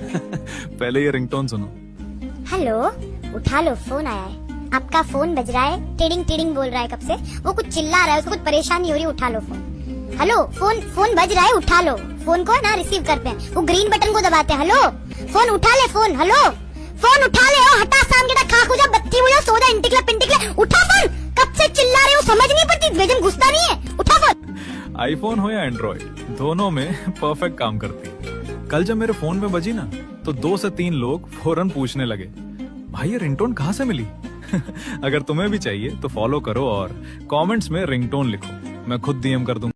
पहले ये रिंगटोन सुनो। हेलो, उठा लो, फोन आया है। आपका फोन बज रहा है, टिडिंग टिडिंग बोल रहा है कब से। वो कुछ चिल्ला रहा है, उसको कुछ परेशानी हो रही है, उठा लो फोन। हेलो, फोन बज रहा है, उठा लो फोन को ना। रिसीव करते हैं, वो ग्रीन बटन को दबाते हैं। हेलो, फोन उठा ले, फोन। हेलो, फोन उठा ले। ओ हटा, शाम के खा खुजा, बत्ती बुझा, सो जा, इंटिकले पिंटिकले, उठा फोन। कब से चिल्ला रहे हो, समझ नहीं पड़ती, बेजम घुसता नहीं है, उठा फोन। आईफोन हो या एंड्रॉइड, दोनों में परफेक्ट काम करती है। कल जब मेरे फोन में बजी ना, तो 2 से 3 लोग फौरन पूछने लगे, भाई ये रिंगटोन कहाँ से मिली? अगर तुम्हें भी चाहिए तो फॉलो करो और कमेंट्स में रिंगटोन लिखो, मैं खुद डीएम कर दूंगा।